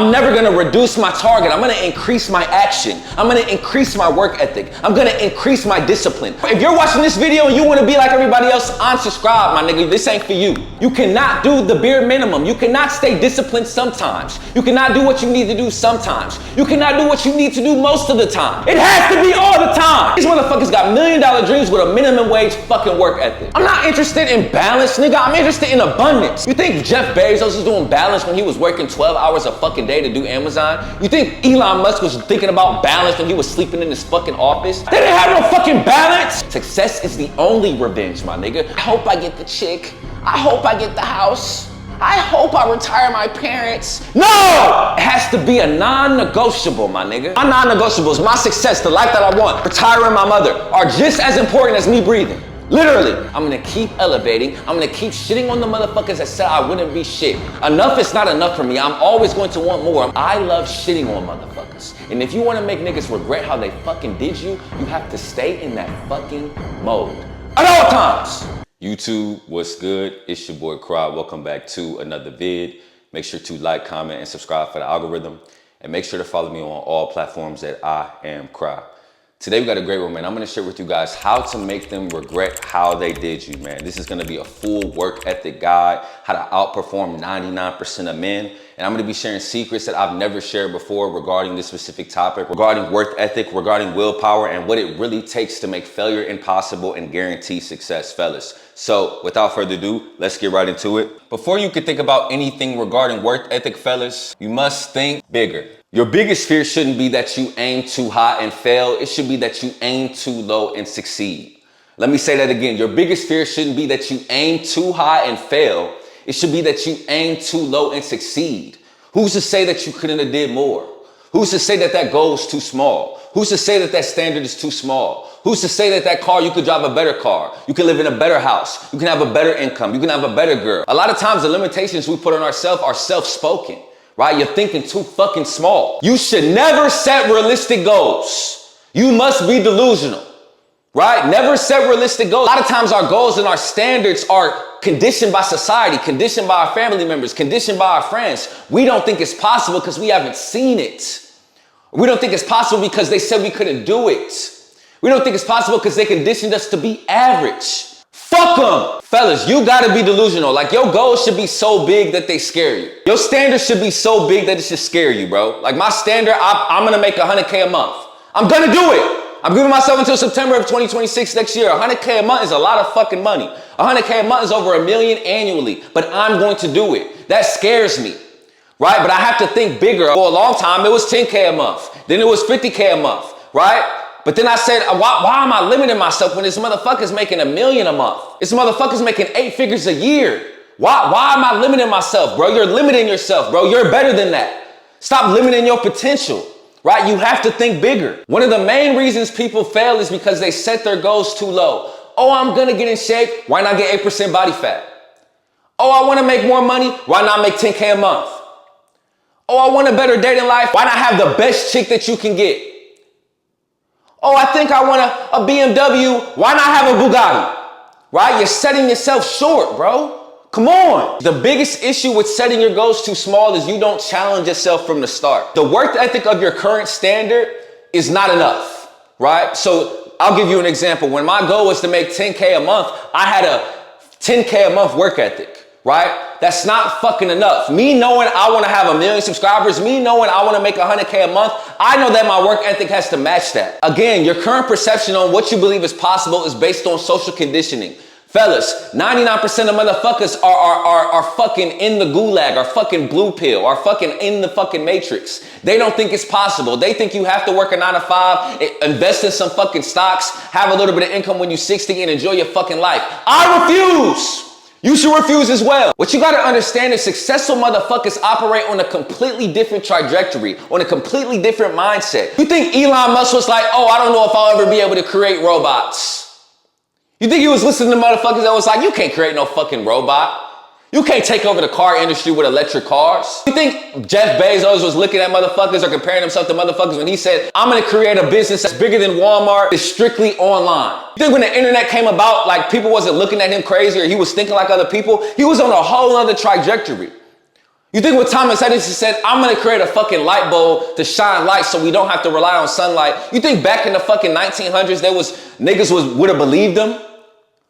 I'm never gonna reduce my target. I'm gonna increase my action. I'm gonna increase my work ethic. I'm gonna increase my discipline. If you're watching this video and you wanna be like everybody else, unsubscribe, my nigga. This ain't for you. You cannot do the bare minimum. You cannot stay disciplined sometimes. You cannot do what you need to do sometimes. You cannot do what you need to do most of the time. It has to be all the time. These motherfuckers got $1 million dreams with a minimum wage fucking work ethic. I'm not interested in balance, nigga. I'm interested in abundance. You think Jeff Bezos was doing balance when he was working 12 hours a fucking day to do Amazon? You think Elon Musk was thinking about balance when he was sleeping in his fucking office? They didn't have no fucking balance. Success is the only revenge, my nigga. I hope I get the chick. I hope I get the house. I hope I retire my parents. No! It has to be a non-negotiable, my nigga. My non-negotiables, my success, the life that I want, retiring my mother, are just as important as me breathing. Literally, I'm gonna keep elevating. I'm gonna keep shitting on the motherfuckers that said I wouldn't be shit. Enough is not enough for me. I'm always going to want more. I love shitting on motherfuckers. And if you wanna make niggas regret how they fucking did you, you have to stay in that fucking mode at all times. YouTube, what's good? It's your boy Cry. Welcome back to another vid. Make sure to like, comment, and subscribe for the algorithm. And make sure to follow me on all platforms at I Am Cry. Today we got a great one, man. I'm gonna share with you guys how to make them regret how they did you, man. This is gonna be a full work ethic guide, how to outperform 99% of men. And I'm gonna be sharing secrets that I've never shared before regarding this specific topic, regarding work ethic, regarding willpower, and what it really takes to make failure impossible and guarantee success, fellas. So without further ado, let's get right into it. Before you can think about anything regarding work ethic, fellas, you must think bigger. Your biggest fear shouldn't be that you aim too high and fail. It should be that you aim too low and succeed. Let me say that again. Your biggest fear shouldn't be that you aim too high and fail. It should be that you aim too low and succeed. Who's to say that you couldn't have did more? Who's to say that that goal is too small? Who's to say that that standard is too small? Who's to say that that car, you could drive a better car? You can live in a better house. You can have a better income. You can have a better girl. A lot of times the limitations we put on ourselves are self-spoken. Right? You're thinking too fucking small. You should never set realistic goals. You must be delusional, right? Never set realistic goals. A lot of times our goals and our standards are conditioned by society, conditioned by our family members, conditioned by our friends. We don't think it's possible because we haven't seen it. We don't think it's possible because they said we couldn't do it. We don't think it's possible because they conditioned us to be average. Fuck them. Fellas, you gotta be delusional. Like your goals should be so big that they scare you. Your standards should be so big that it should scare you, bro. Like my standard, I'm gonna make 100K a month. I'm gonna do it. I'm giving myself until September of 2026 next year. 100K a month is a lot of fucking money. 100K a month is over $1 million annually, but I'm going to do it. That scares me, right? But I have to think bigger. For a long time, it was 10K a month. Then it was 50K a month, right? But then I said, why am I limiting myself when this motherfucker's making $1 million a month? This motherfucker's making 8 figures a year. Why am I limiting myself, bro? You're limiting yourself, bro. You're better than that. Stop limiting your potential, right? You have to think bigger. One of the main reasons people fail is because they set their goals too low. Oh, I'm gonna get in shape. Why not get 8% body fat? Oh, I wanna make more money. Why not make 10K a month? Oh, I want a better dating life. Why not have the best chick that you can get? Oh, I think I want a BMW. Why not have a Bugatti? Right? You're setting yourself short, bro. Come on. The biggest issue with setting your goals too small is you don't challenge yourself from the start. The work ethic of your current standard is not enough, right? So I'll give you an example. When my goal was to make 10K a month, I had a 10K a month work ethic, right? That's not fucking enough. Me knowing I want to have 1 million subscribers, me knowing I want to make 100K a month, I know that my work ethic has to match that. Again, your current perception on what you believe is possible is based on social conditioning. Fellas, 99% of motherfuckers are fucking in the gulag, are fucking blue pill, are fucking in the fucking matrix. They don't think it's possible. They think you have to work a 9 to 5, invest in some fucking stocks, have a little bit of income when you're 60 and enjoy your fucking life. I refuse. You should refuse as well. What you gotta understand is successful motherfuckers operate on a completely different trajectory, on a completely different mindset. You think Elon Musk was like, oh, I don't know if I'll ever be able to create robots. You think he was listening to motherfuckers that was like, you can't create no fucking robot. You can't take over the car industry with electric cars. You think Jeff Bezos was looking at motherfuckers or comparing himself to motherfuckers when he said, I'm gonna create a business that's bigger than Walmart, it's strictly online. You think when the internet came about, like people wasn't looking at him crazy or he was thinking like other people? He was on a whole other trajectory. You think what Thomas Edison said, I'm gonna create a fucking light bulb to shine light so we don't have to rely on sunlight. You think back in the fucking 1900s, niggas would have believed him?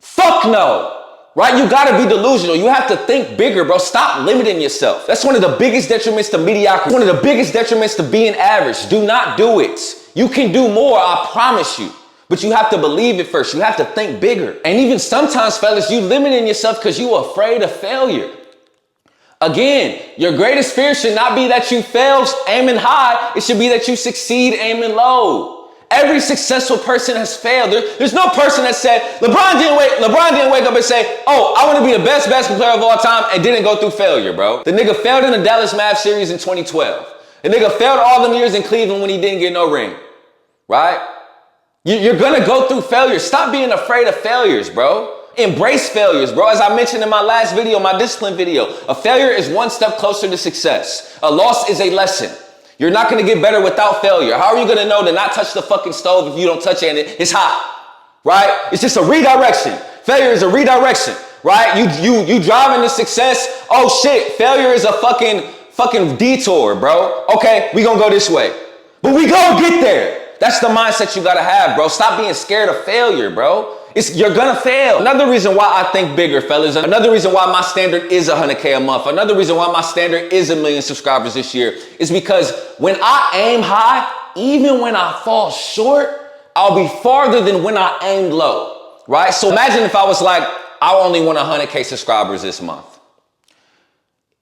Fuck no. Right? You gotta be delusional. You have to think bigger, bro. Stop limiting yourself. That's one of the biggest detriments to mediocrity. One of the biggest detriments to being average. Do not do it. You can do more, I promise you. But you have to believe it first. You have to think bigger. And even sometimes, fellas, you limiting yourself because you are afraid of failure. Again, your greatest fear should not be that you fail aiming high. It should be that you succeed aiming low. Every successful person has failed. There's no person that said, LeBron didn't wake up and say, oh, I want to be the best basketball player of all time and didn't go through failure, bro. The nigga failed in the Dallas Mavs series in 2012. The nigga failed all them years in Cleveland when he didn't get no ring, right? You're going to go through failure. Stop being afraid of failures, bro. Embrace failures, bro. As I mentioned in my last video, my discipline video, a failure is one step closer to success. A loss is a lesson. You're not going to get better without failure. How are you going to know to not touch the fucking stove if you don't touch it and it's hot, right? It's just a redirection. Failure is a redirection, right? You driving to success. Oh shit, failure is a fucking detour, bro. Okay, we gonna go this way. But we gonna get there. That's the mindset you gotta have, bro. Stop being scared of failure, bro. You're gonna fail. Another reason why I think bigger, fellas. Another reason why my standard is 100K a month. Another reason why my standard is 1 million subscribers this year is because when I aim high, even when I fall short, I'll be farther than when I aimed low, right? So imagine if I was like, I only want 100K subscribers this month.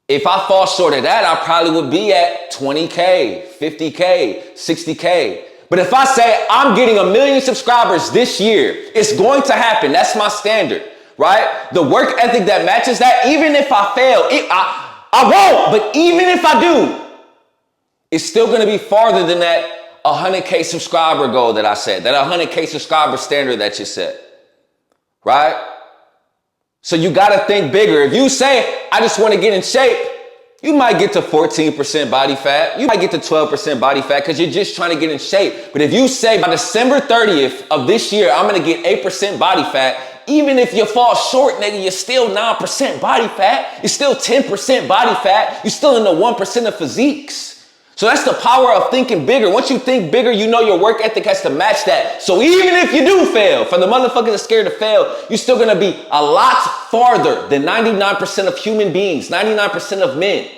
If I fall short of that, I probably would be at 20K, 50K, 60K. But if I say I'm getting 1 million subscribers this year, it's going to happen. That's my standard, right? The work ethic that matches that, even if I fail, I won't, but even if I do, it's still going to be farther than that 100K subscriber goal that I set, that 100K subscriber standard that you set, right? So you got to think bigger. If you say, I just want to get in shape, you might get to 14% body fat. You might get to 12% body fat because you're just trying to get in shape. But if you say by December 30th of this year, I'm going to get 8% body fat, even if you fall short, nigga, you're still 9% body fat. You're still 10% body fat. You're still in the 1% of physiques. So that's the power of thinking bigger. Once you think bigger, you know your work ethic has to match that. So even if you do fail, for the motherfuckers that are scared to fail, you're still going to be a lot farther than 99% of human beings, 99% of men.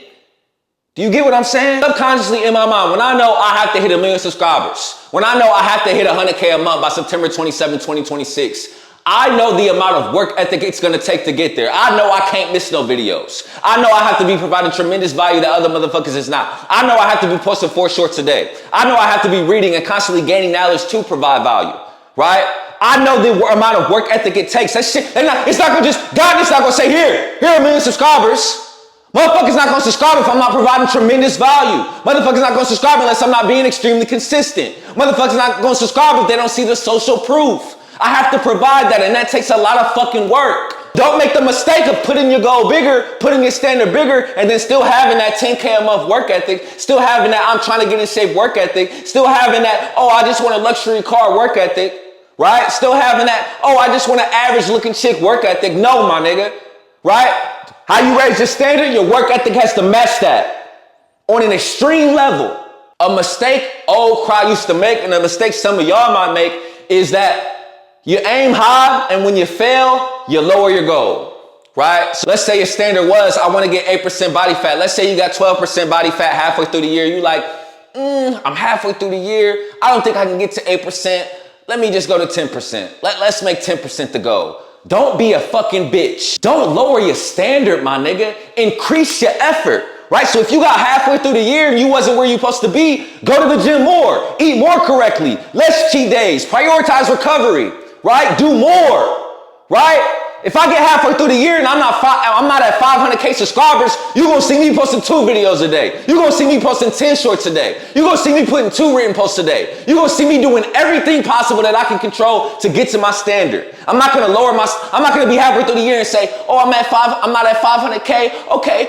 Do you get what I'm saying? Subconsciously in my mind, when I know I have to hit 1 million subscribers, when I know I have to hit 100K a month by September 27, 2026, I know the amount of work ethic it's going to take to get there. I know I can't miss no videos. I know I have to be providing tremendous value that other motherfuckers is not. I know I have to be posting 4 shorts a day. I know I have to be reading and constantly gaining knowledge to provide value, right? I know the amount of work ethic it takes. That shit, it's not going to just, God is not going to say, here 1 million subscribers. Motherfuckers not going to subscribe if I'm not providing tremendous value. Motherfuckers not going to subscribe unless I'm not being extremely consistent. Motherfuckers not going to subscribe if they don't see the social proof. I have to provide that, and that takes a lot of fucking work. Don't make the mistake of putting your goal bigger, putting your standard bigger, and then still having that 10K a month work ethic, still having that I'm trying to get in shape work ethic, still having that, oh, I just want a luxury car work ethic, right? Still having that, oh, I just want an average looking chick work ethic. No, my nigga, right? How you raise your standard, your work ethic has to match that on an extreme level. A mistake old Cry used to make, and a mistake some of y'all might make, is that you aim high, and when you fail, you lower your goal, right? So let's say your standard was, I want to get 8% body fat. Let's say you got 12% body fat halfway through the year. You like, I'm halfway through the year. I don't think I can get to 8%. Let me just go to 10%. Let's make 10% the goal. Don't be a fucking bitch. Don't lower your standard, my nigga. Increase your effort, right? So if you got halfway through the year and you wasn't where you're supposed to be, go to the gym more, eat more correctly, less cheat days, prioritize recovery, right? Do more, right? If I get halfway through the year and I'm not at 500K subscribers, you're going to see me posting 2 videos a day. You're going to see me posting 10 shorts a day. You're going to see me putting 2 written posts a day. You're going to see me doing everything possible that I can control to get to my standard. I'm not going to I'm not going to be halfway through the year and say, oh, I'm not at 500K. Okay,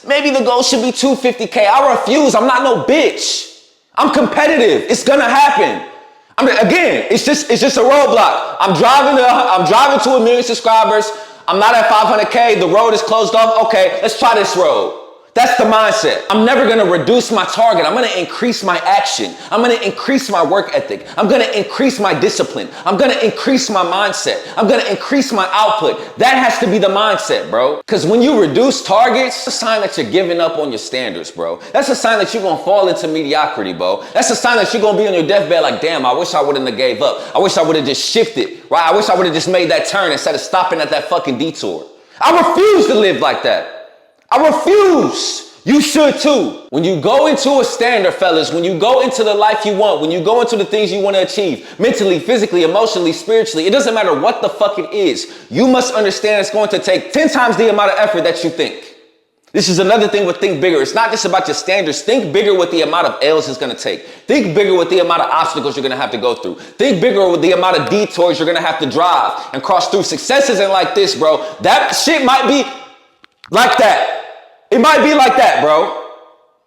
maybe the goal should be 250K. I refuse. I'm not no bitch. I'm competitive. It's going to happen. Again, it's just a roadblock. I'm driving to 1 million subscribers. I'm not at 500K. The road is closed off. Okay, let's try this road. That's the mindset. I'm never gonna reduce my target. I'm gonna increase my action. I'm gonna increase my work ethic. I'm gonna increase my discipline. I'm gonna increase my mindset. I'm gonna increase my output. That has to be the mindset, bro. Because when you reduce targets, it's a sign that you're giving up on your standards, bro. That's a sign that you're gonna fall into mediocrity, bro. That's a sign that you're gonna be on your deathbed like, damn, I wish I wouldn't have gave up. I wish I would have just shifted, right? I wish I would have just made that turn instead of stopping at that fucking detour. I refuse to live like that. I refuse. You should too. When you go into a standard, fellas, when you go into the life you want, when you go into the things you want to achieve, mentally, physically, emotionally, spiritually, it doesn't matter what the fuck it is. You must understand it's going to take 10 times the amount of effort that you think. This is another thing with think bigger. It's not just about your standards. Think bigger with the amount of L's it's going to take. Think bigger with the amount of obstacles you're going to have to go through. Think bigger with the amount of detours you're going to have to drive and cross through. Success isn't like this, bro. That shit might be like that. It might be like that, bro.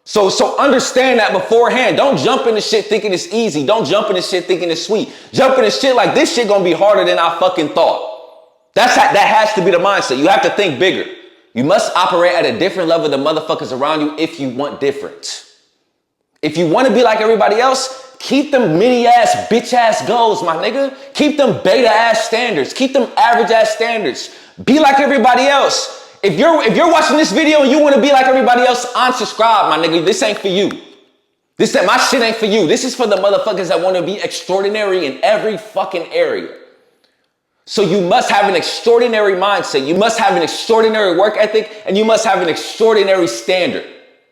So understand that beforehand. Don't jump into shit thinking it's easy. Don't jump into shit thinking it's sweet. Jump into shit like this shit gonna be harder than I fucking thought. That has to be the mindset. You have to think bigger. You must operate at a different level than motherfuckers around you if you want different. If you want to be like everybody else, keep them mini ass, bitch ass goals, my nigga. Keep them beta ass standards. Keep them average ass standards. Be like everybody else. If you're watching this video and you want to be like everybody else, unsubscribe, my nigga. This ain't for you. My shit ain't for you. This is for the motherfuckers that want to be extraordinary in every fucking area. So you must have an extraordinary mindset. You must have an extraordinary work ethic, and you must have an extraordinary standard.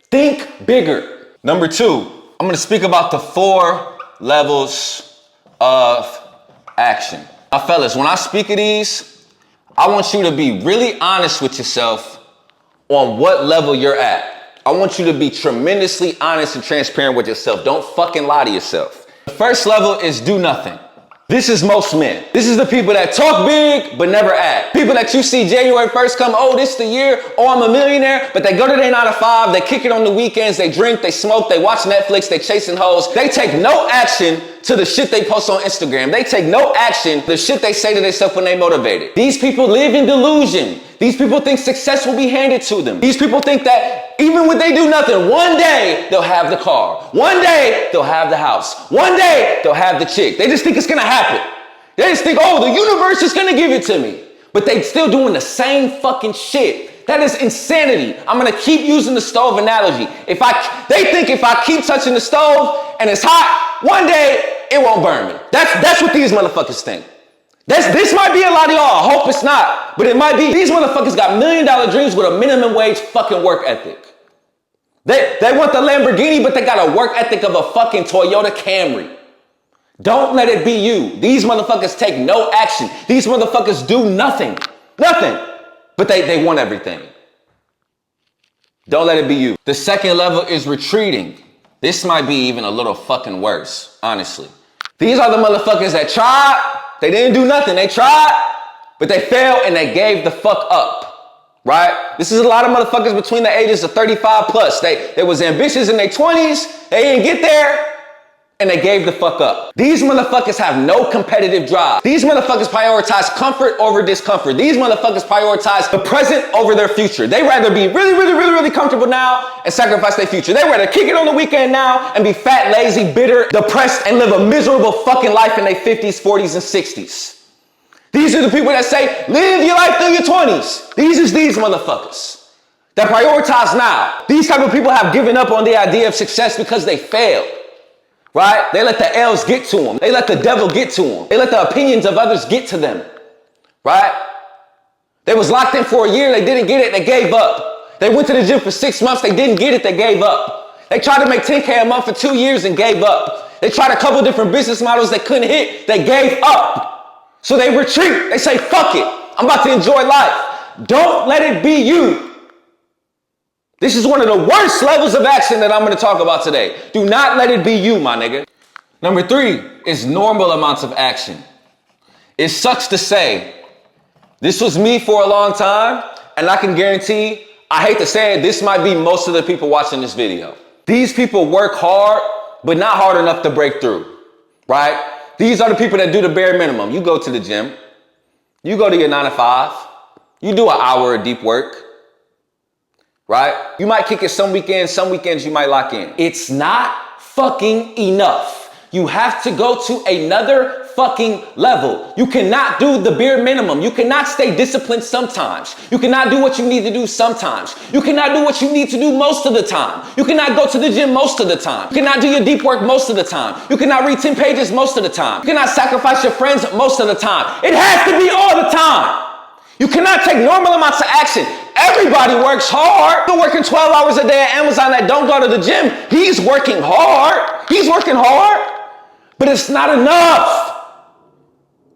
Think bigger. Number 2, I'm going to speak about the 4 levels of action. Now, fellas, when I speak of these, I want you to be really honest with yourself on what level you're at. I want you to be tremendously honest and transparent with yourself. Don't fucking lie to yourself. The first level is do nothing. This is most men. This is the people that talk big, but never act. People that you see January 1st come, oh, this the year, oh, I'm a millionaire, but they go to their 9 to 5, they kick it on the weekends, they drink, they smoke, they watch Netflix, they chasing hoes. They take no action to the shit they post on Instagram. They take no action to the shit they say to themselves when they motivated. These people live in delusion. These people think success will be handed to them. These people think that even when they do nothing, one day they'll have the car. One day they'll have the house. One day they'll have the chick. They just think it's gonna happen. They just think, oh, the universe is gonna give it to me. But they still doing the same fucking shit. That is insanity. I'm gonna keep using the stove analogy. They think if I keep touching the stove and it's hot, one day it won't burn me. That's what these motherfuckers think. This might be a lot of y'all. I hope it's not, but it might be. These motherfuckers got $1 million dreams with a minimum wage fucking work ethic. They want the Lamborghini, but they got a work ethic of a fucking Toyota Camry. Don't let it be you. These motherfuckers take no action. These motherfuckers do nothing. Nothing. But they want everything. Don't let it be you. The second level is retreating. This might be even a little fucking worse, honestly. These are the motherfuckers that tried, they didn't do nothing. They tried, but they failed and they gave the fuck up, right? This is a lot of motherfuckers between the ages of 35 plus. They was ambitious in their 20s, they didn't get there, and they gave the fuck up. These motherfuckers have no competitive drive. These motherfuckers prioritize comfort over discomfort. These motherfuckers prioritize the present over their future. They rather be really comfortable now and sacrifice their future. They rather kick it on the weekend now and be fat, lazy, bitter, depressed, and live a miserable fucking life in their 50s, 40s, and 60s. These are the people that say, live your life through your 20s. These motherfuckers that prioritize now. These type of people have given up on the idea of success because they failed. Right? They let the L's get to them. They let the devil get to them. They let the opinions of others get to them. Right? They was locked in for a year. They didn't get it. They gave up. They went to the gym for 6 months. They didn't get it. They gave up. They tried to make 10K a month for 2 years and gave up. They tried a couple different business models they couldn't hit. They gave up. So they retreat. They say, fuck it. I'm about to enjoy life. Don't let it be you. This is one of the worst levels of action that I'm going to talk about today. Do not let it be you, my nigga. Number 3 is normal amounts of action. It sucks to say, this was me for a long time, and I can guarantee, I hate to say it, this might be most of the people watching this video. These people work hard, but not hard enough to break through, right? These are the people that do the bare minimum. You go to the gym, you go to your 9 to 5, you do an hour of deep work, right? You might kick it some weekends you might lock in. It's not fucking enough. You have to go to another fucking level. You cannot do the bare minimum. You cannot stay disciplined sometimes. You cannot do what you need to do sometimes. You cannot do what you need to do most of the time. You cannot go to the gym most of the time. You cannot do your deep work most of the time. You cannot read 10 pages most of the time. You cannot sacrifice your friends most of the time. It has to be all the time. You cannot take normal amounts of action. Everybody works hard. You're working 12 hours a day at Amazon that don't go to the gym. He's working hard. He's working hard. But it's not enough,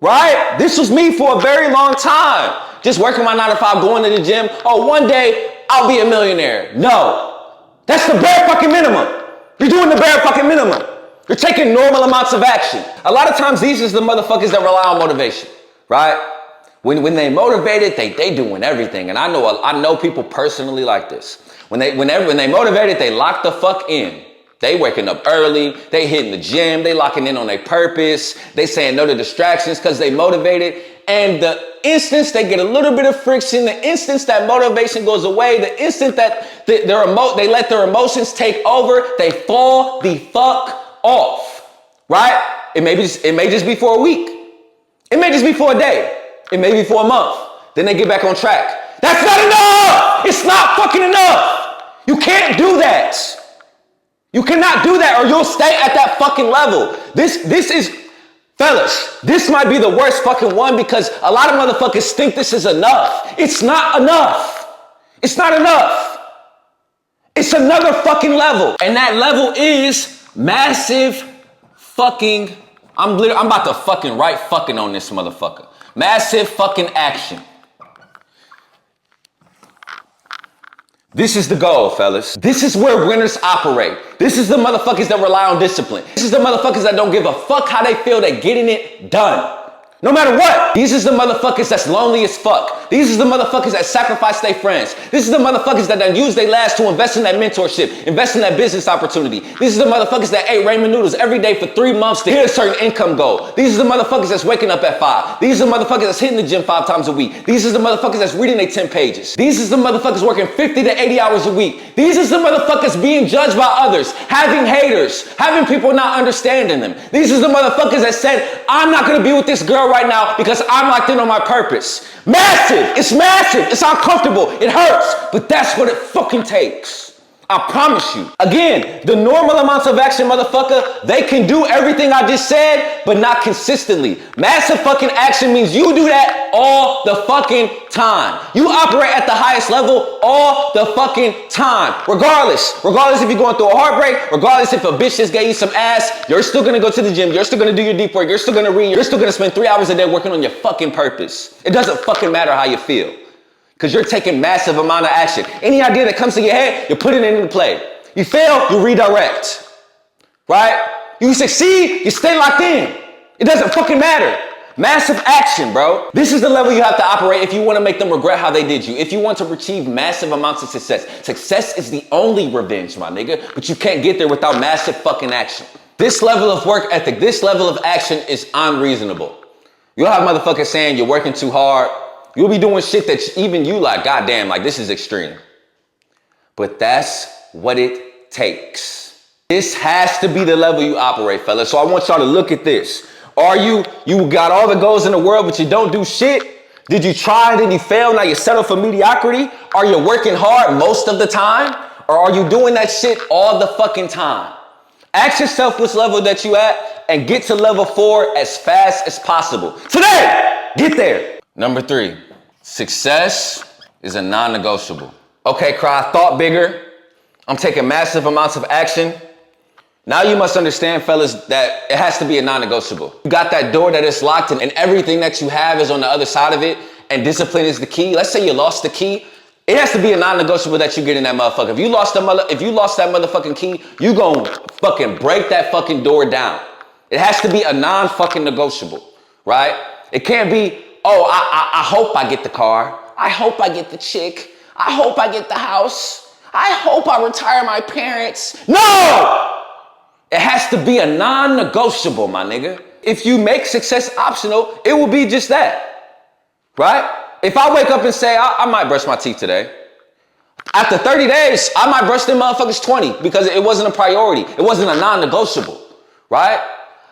right? This was me for a very long time. Just working my 9 to 5, going to the gym. Oh, one day I'll be a millionaire. No, that's the bare fucking minimum. You're doing the bare fucking minimum. You're taking normal amounts of action. A lot of times these is the motherfuckers that rely on motivation, right? When they motivated, they doing everything. And I know people personally like this. When they motivated, they lock the fuck in. They waking up early, they hitting the gym, they locking in on their purpose, they saying no to distractions because they motivated. And the instance they get a little bit of friction, the instance that motivation goes away, the instant that they let their emotions take over, they fall the fuck off, right? It may just be for a week. It may just be for a day. It may be for a month. Then they get back on track. That's not enough. It's not fucking enough. You can't do that. You cannot do that or you'll stay at that fucking level. This is, fellas, this might be the worst fucking one because a lot of motherfuckers think this is enough. It's not enough. It's not enough. It's another fucking level. And that level is massive fucking, I'm about to fucking write fucking on this motherfucker. Massive fucking action. This is the goal, fellas. This is where winners operate. This is the motherfuckers that rely on discipline. This is the motherfuckers that don't give a fuck how they feel. They getting it done. No matter what. These is the motherfuckers that's lonely as fuck. These is the motherfuckers that sacrifice their friends. This is the motherfuckers that use their last to invest in that mentorship, invest in that business opportunity. These are the motherfuckers that ate ramen noodles every day for 3 months to hit a certain income goal. These are the motherfuckers that's waking up at 5. These are the motherfuckers that's hitting the gym 5 times a week. These are the motherfuckers that's reading their 10 pages. These are the motherfuckers working 50 to 80 hours a week. These are the motherfuckers being judged by others, having haters, having people not understanding them. These are the motherfuckers that said, I'm not gonna be with this girl right now because I'm locked in on my purpose. Massive, it's massive, it's uncomfortable, it hurts, but that's what it fucking takes. I promise you. Again, the normal amounts of action, motherfucker, they can do everything I just said, but not consistently. Massive fucking action means you do that all the fucking time. You operate at the highest level all the fucking time. Regardless if you're going through a heartbreak, regardless if a bitch just gave you some ass, you're still gonna go to the gym, you're still gonna do your deep work, you're still gonna read, you're still gonna spend 3 hours a day working on your fucking purpose. It doesn't fucking matter how you feel. Because you're taking massive amount of action. Any idea that comes to your head, you put it into play. You fail, you redirect. Right? You succeed, you stay locked in. It doesn't fucking matter. Massive action, bro. This is the level you have to operate if you want to make them regret how they did you. If you want to achieve massive amounts of success. Success is the only revenge, my nigga. But you can't get there without massive fucking action. This level of work ethic, this level of action is unreasonable. You'll have motherfuckers saying you're working too hard. You'll be doing shit that even you like, goddamn, like this is extreme. But that's what it takes. This has to be the level you operate, fellas. So I want y'all to look at this. You got all the goals in the world, but you don't do shit? Did you try, did you fail, now you settle for mediocrity? Are you working hard most of the time? Or are you doing that shit all the fucking time? Ask yourself which level that you at and get to level 4 as fast as possible. Today, get there. Number 3. Success is a non-negotiable. Okay, Cry, thought bigger. I'm taking massive amounts of action. Now you must understand, fellas, that it has to be a non-negotiable. You got that door that is locked and everything that you have is on the other side of it and discipline is the key. Let's say you lost the key. It has to be a non-negotiable that you get in that motherfucker. If you lost that motherfucking key, you gon' fucking break that fucking door down. It has to be a non-fucking negotiable, right? It can't be, oh, I hope I get the car. I hope I get the chick. I hope I get the house. I hope I retire my parents. No! It has to be a non-negotiable, my nigga. If you make success optional, it will be just that, right? If I wake up and say, I might brush my teeth today. After 30 days, I might brush them motherfuckers 20 because it wasn't a priority. It wasn't a non-negotiable, right?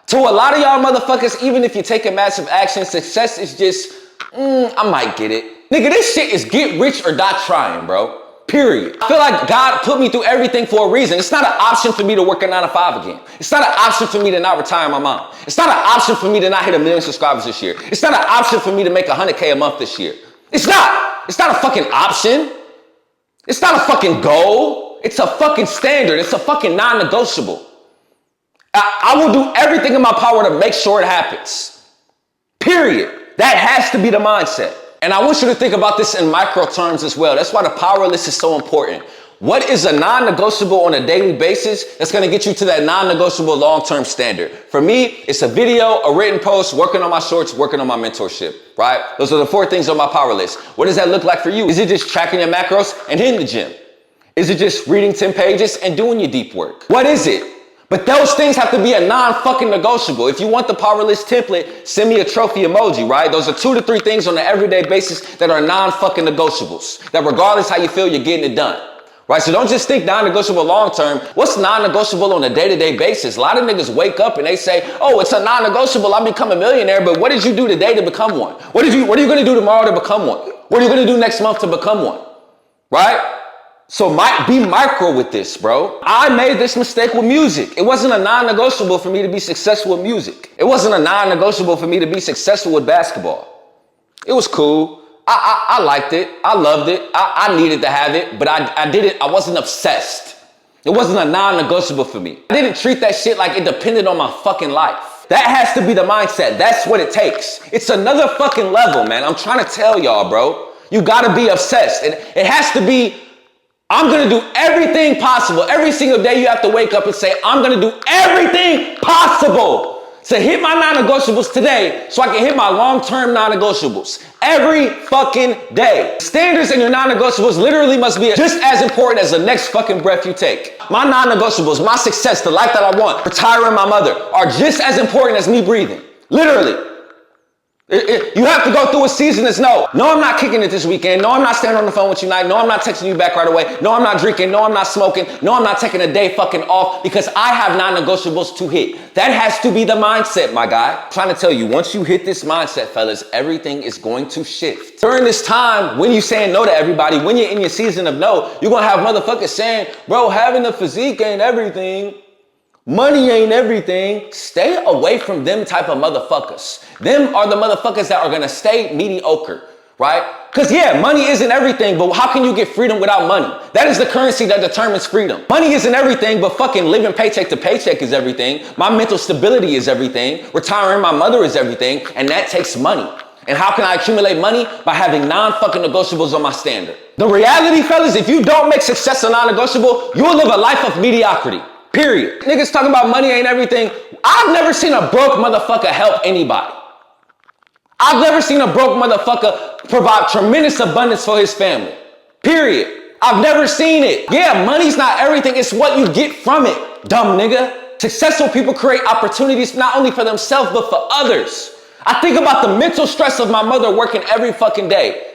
To a lot of y'all motherfuckers, even if you're taking massive action, success is just, I might get it. Nigga, this shit is get rich or die trying, bro. Period. I feel like God put me through everything for a reason. It's not an option for me to work a 9 to 5 again. It's not an option for me to not retire my mom. It's not an option for me to not hit 1 million subscribers this year. It's not an option for me to make 100K a month this year. It's not. It's not a fucking option. It's not a fucking goal. It's a fucking standard. It's a fucking non-negotiable. I will do everything in my power to make sure it happens. Period. That has to be the mindset. And I want you to think about this in micro terms as well. That's why the power list is so important. What is a non-negotiable on a daily basis that's going to get you to that non-negotiable long-term standard? For me, it's a video, a written post, working on my shorts, working on my mentorship, right? Those are the 4 things on my power list. What does that look like for you? Is it just tracking your macros and hitting the gym? Is it just reading 10 pages and doing your deep work? What is it? But those things have to be a non-fucking negotiable. If you want the power list template, send me a trophy emoji, right? Those are 2 to 3 things on an everyday basis that are non-fucking negotiables. That regardless how you feel, you're getting it done. Right? So don't just think non-negotiable long-term. What's non-negotiable on a day-to-day basis? A lot of niggas wake up and they say, oh, it's a non-negotiable. I'll become a millionaire. But what did you do today to become one? What are you going to do tomorrow to become one? What are you going to do next month to become one? Right? So be micro with this, bro. I made this mistake with music. It wasn't a non-negotiable for me to be successful with music. It wasn't a non-negotiable for me to be successful with basketball. It was cool. I liked it. I loved it. I needed to have it, but I did it. I wasn't obsessed. It wasn't a non-negotiable for me. I didn't treat that shit like it depended on my fucking life. That has to be the mindset. That's what it takes. It's another fucking level, man. I'm trying to tell y'all, bro. You gotta be obsessed. And it has to be, I'm gonna do everything possible. Every single day you have to wake up and say, I'm gonna do everything possible to hit my non-negotiables today so I can hit my long-term non-negotiables every fucking day. Standards in your non-negotiables literally must be just as important as the next fucking breath you take. My non-negotiables, my success, the life that I want, retiring my mother, are just as important as me breathing. Literally. You have to go through a season that's no, I'm not kicking it this weekend. No, I'm not standing on the phone with you tonight. No, I'm not texting you back right away. No, I'm not drinking. No, I'm not smoking. No, I'm not taking a day fucking off because I have non-negotiables to hit. That has to be the mindset, my guy. I'm trying to tell you, once you hit this mindset, fellas, everything is going to shift. During this time, when you're saying no to everybody, when you're in your season of no, you're going to have motherfuckers saying, bro, having a physique ain't everything. Money ain't everything. Stay away from them type of motherfuckers. Them are the motherfuckers that are gonna stay mediocre, right? Because yeah, money isn't everything, but how can you get freedom without money? That is the currency that determines freedom. Money isn't everything, but fucking living paycheck to paycheck is everything. My mental stability is everything. Retiring my mother is everything, and that takes money. And how can I accumulate money? By having non-fucking negotiables on my standard. The reality, fellas, if you don't make success a non-negotiable, you'll live a life of mediocrity. Period. Niggas talking about money ain't everything. I've never seen a broke motherfucker help anybody. I've never seen a broke motherfucker provide tremendous abundance for his family. Period. I've never seen it. Yeah, money's not everything. It's what you get from it, dumb nigga. Successful people create opportunities not only for themselves, but for others. I think about the mental stress of my mother working every fucking day.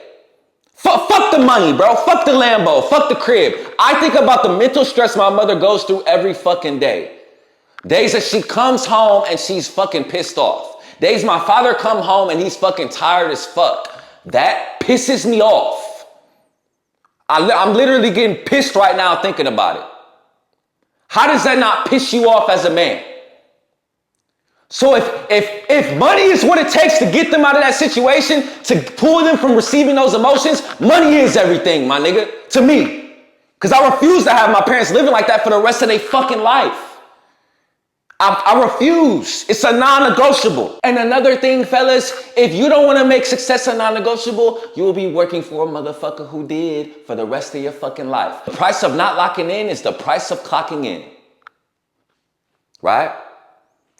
Fuck the money, bro. Fuck the Lambo. Fuck the crib. I think about the mental stress my mother goes through every fucking day. Days that she comes home and she's fucking pissed off. Days my father come home and he's fucking tired as fuck. That pisses me off. I'm literally getting pissed right now thinking about it. How does that not piss you off as a man? So if money is what it takes to get them out of that situation, to pull them from receiving those emotions, money is everything, my nigga, to me. Because I refuse to have my parents living like that for the rest of their fucking life. I refuse. It's a non-negotiable. And another thing, fellas, if you don't want to make success a non-negotiable, you will be working for a motherfucker who did for the rest of your fucking life. The price of not locking in is the price of clocking in. Right?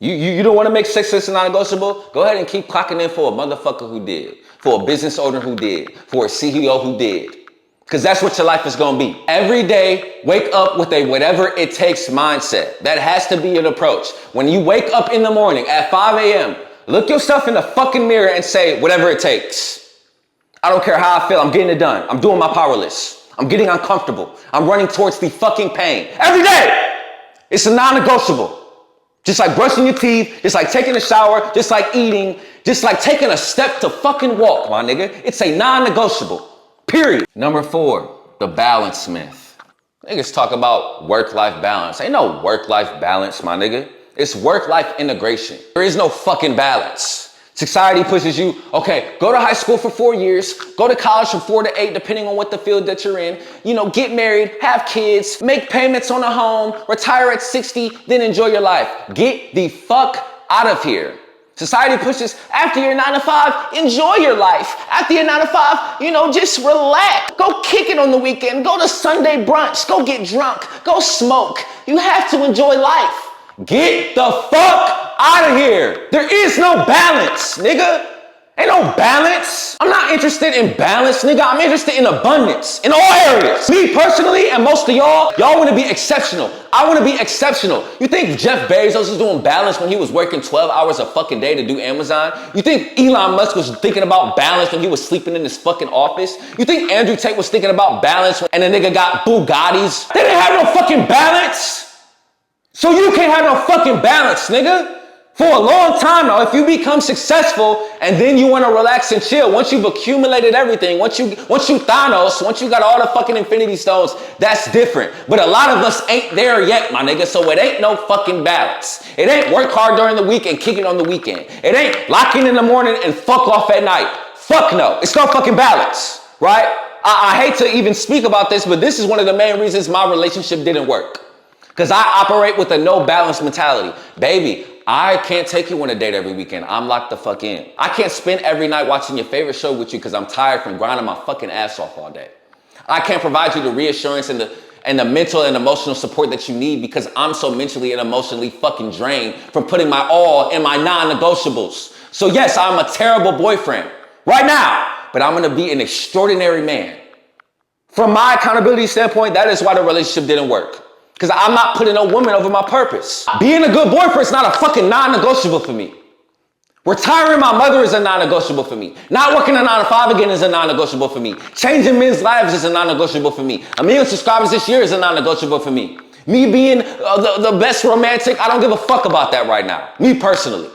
You don't want to make success a non-negotiable? Go ahead and keep clocking in for a motherfucker who did, for a business owner who did, for a CEO who did. Because that's what your life is going to be. Every day, wake up with a whatever it takes mindset. That has to be an approach. When you wake up in the morning at 5 a.m., look yourself in the fucking mirror and say, whatever it takes. I don't care how I feel. I'm getting it done. I'm doing my power list. I'm getting uncomfortable. I'm running towards the fucking pain. Every day! It's a non-negotiable. Just like brushing your teeth, just like taking a shower, just like eating, just like taking a step to fucking walk, my nigga. It's a non-negotiable. Period. Number 4, the balance myth. Niggas talk about work-life balance. Ain't no work-life balance, my nigga. It's work-life integration. There is no fucking balance. Society pushes you, okay, go to high school for 4 years, go to college from 4 to 8, depending on what the field that you're in, get married, have kids, make payments on a home, retire at 60, then enjoy your life. Get the fuck out of here. Society pushes, after your 9 to 5, enjoy your life. After your 9 to 5, just relax. Go kick it on the weekend, go to Sunday brunch, go get drunk, go smoke. You have to enjoy life. Get the fuck out of here. There is no balance, nigga. Ain't no balance. I'm not interested in balance, nigga. I'm interested in abundance in all areas. Me personally, and most of y'all want to be exceptional. I want to be exceptional. You think Jeff Bezos was doing balance when he was working 12 hours a fucking day to do Amazon? You think Elon Musk was thinking about balance when he was sleeping in his fucking office? You think Andrew Tate was thinking about balance and the nigga got Bugattis? They didn't have no fucking balance. So you can't have no fucking balance, nigga. For a long time now, if you become successful and then you want to relax and chill, once you've accumulated everything, once you Thanos, once you got all the fucking Infinity Stones, that's different. But a lot of us ain't there yet, my nigga, so it ain't no fucking balance. It ain't work hard during the week and kick it on the weekend. It ain't lock in the morning and fuck off at night. Fuck no. It's no fucking balance, right? I hate to even speak about this, but this is one of the main reasons my relationship didn't work. Because I operate with a no balance mentality. Baby, I can't take you on a date every weekend. I'm locked the fuck in. I can't spend every night watching your favorite show with you because I'm tired from grinding my fucking ass off all day. I can't provide you the reassurance and the mental and emotional support that you need because I'm so mentally and emotionally fucking drained from putting my all in my non-negotiables. So yes, I'm a terrible boyfriend right now, but I'm gonna be an extraordinary man. From my accountability standpoint, that is why the relationship didn't work. Because I'm not putting a woman over my purpose. Being a good boyfriend is not a fucking non-negotiable for me. Retiring my mother is a non-negotiable for me. Not working a 9 to 5 again is a non-negotiable for me. Changing men's lives is a non-negotiable for me. 1 million subscribers this year is a non-negotiable for me. Me being the best romantic, I don't give a fuck about that right now. Me personally,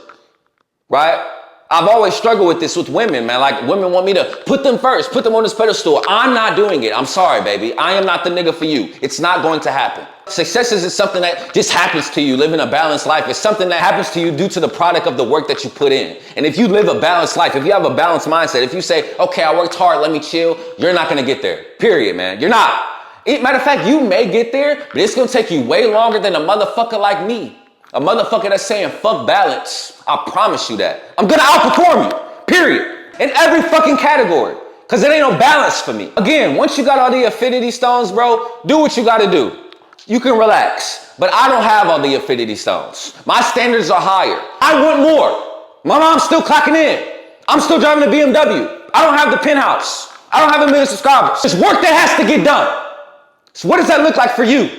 right? I've always struggled with this with women, man. Like, women want me to put them first, put them on this pedestal. I'm not doing it. I'm sorry, baby. I am not the nigga for you. It's not going to happen. Success isn't something that just happens to you, living a balanced life. It's something that happens to you due to the product of the work that you put in. And if you live a balanced life, if you have a balanced mindset, if you say, okay, I worked hard, let me chill, you're not going to get there. Period, man. You're not. Matter of fact, you may get there, but it's going to take you way longer than a motherfucker like me. A motherfucker that's saying fuck balance. I promise you that. I'm gonna outperform you, period. In every fucking category. Cause it ain't no balance for me. Again, once you got all the affinity stones, bro, do what you gotta do. You can relax. But I don't have all the affinity stones. My standards are higher. I want more. My mom's still clocking in. I'm still driving a BMW. I don't have the penthouse. I don't have 1 million subscribers. There's work that has to get done. So what does that look like for you?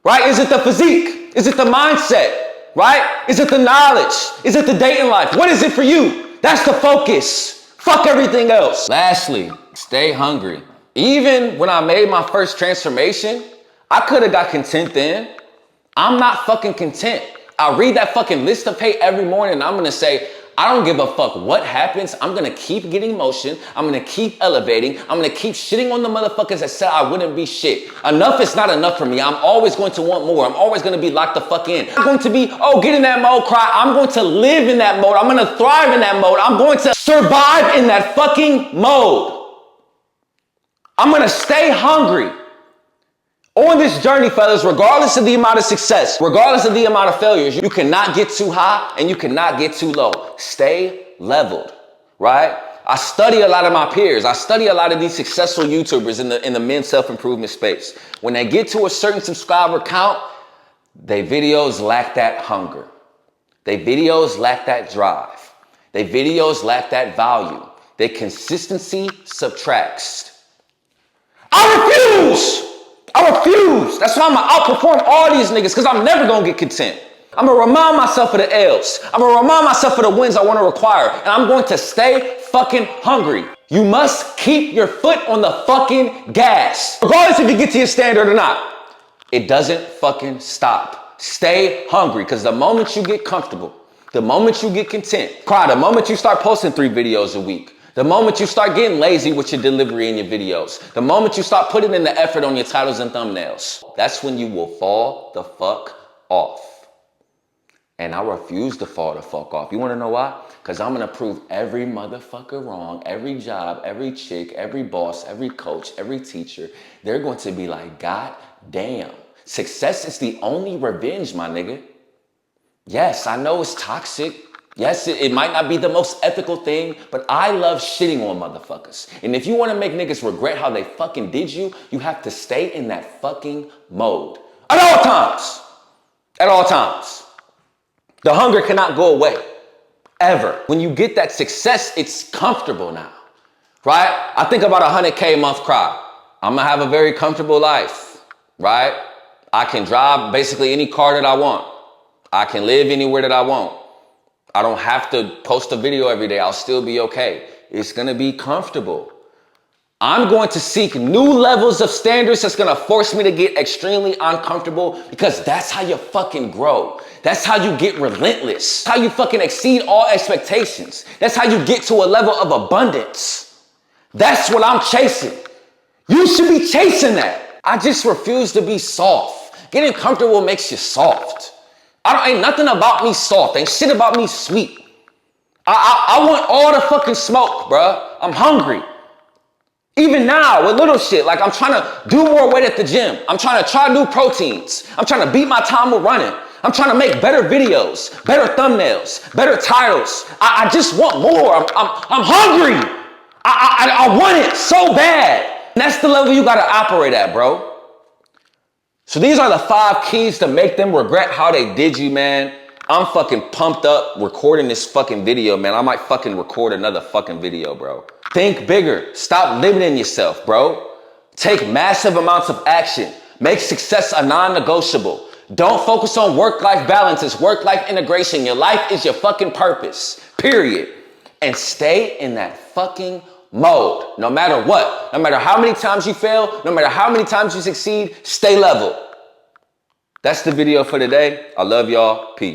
Right? Is it the physique? Is it the mindset, right? Is it the knowledge? Is it the dating life? What is it for you? That's the focus. Fuck everything else. Lastly, stay hungry. Even when I made my first transformation, I could have got content then. I'm not fucking content. I read that fucking list of pay every morning and I'm gonna say, I don't give a fuck what happens. I'm gonna keep getting motion. I'm gonna keep elevating. I'm gonna keep shitting on the motherfuckers that said I wouldn't be shit. Enough is not enough for me. I'm always going to want more. I'm always gonna be locked the fuck in. I'm going to be, get in that mode, cry. I'm going to live in that mode. I'm gonna thrive in that mode. I'm going to survive in that fucking mode. I'm gonna stay hungry. On this journey, fellas, regardless of the amount of success, regardless of the amount of failures, you cannot get too high and you cannot get too low. Stay leveled, right? I study a lot of my peers. I study a lot of these successful YouTubers in the men's self-improvement space. When they get to a certain subscriber count, their videos lack that hunger. Their videos lack that drive. Their videos lack that value. Their consistency subtracts. I refuse. That's why I'm gonna outperform all these niggas because I'm never gonna get content. I'm gonna remind myself of the L's. I'm gonna remind myself of the wins I wanna require. And I'm going to stay fucking hungry. You must keep your foot on the fucking gas. Regardless if you get to your standard or not. It doesn't fucking stop. Stay hungry, because the moment you get comfortable, the moment you get content, the moment you start posting 3 videos a week, the moment you start getting lazy with your delivery and your videos, the moment you start putting in the effort on your titles and thumbnails, that's when you will fall the fuck off. And I refuse to fall the fuck off. You wanna know why? Because I'm gonna prove every motherfucker wrong, every job, every chick, every boss, every coach, every teacher. They're going to be like, God damn, success is the only revenge, my nigga. Yes, I know it's toxic. Yes, it might not be the most ethical thing, but I love shitting on motherfuckers. And if you want to make niggas regret how they fucking did you, you have to stay in that fucking mode. At all times. At all times. The hunger cannot go away. Ever. When you get that success, it's comfortable now. Right? I think about 100K a month cry. I'm gonna have a very comfortable life. Right? I can drive basically any car that I want. I can live anywhere that I want. I don't have to post a video every day. I'll still be okay. It's gonna be comfortable. I'm going to seek new levels of standards that's gonna force me to get extremely uncomfortable, because that's how you fucking grow. That's how you get relentless. That's how you fucking exceed all expectations. That's how you get to a level of abundance. That's what I'm chasing. You should be chasing that. I just refuse to be soft. Getting comfortable makes you soft. Ain't nothing about me soft. Ain't shit about me sweet. I want all the fucking smoke, bruh. I'm hungry. Even now with little shit, like I'm trying to do more weight at the gym. I'm trying to try new proteins. I'm trying to beat my time with running. I'm trying to make better videos, better thumbnails, better titles. I just want more. I'm hungry. I want it so bad. And that's the level you gotta operate at, bro. So these are the 5 keys to make them regret how they did you, man. I'm fucking pumped up recording this fucking video, man. I might fucking record another fucking video, bro. Think bigger. Stop limiting yourself, bro. Take massive amounts of action. Make success a non-negotiable. Don't focus on work-life balance. It's work-life integration. Your life is your fucking purpose, period. And stay in that fucking mode, no matter what. No matter how many times you fail, no matter how many times you succeed, stay level. That's the video for today. I love y'all. Peace.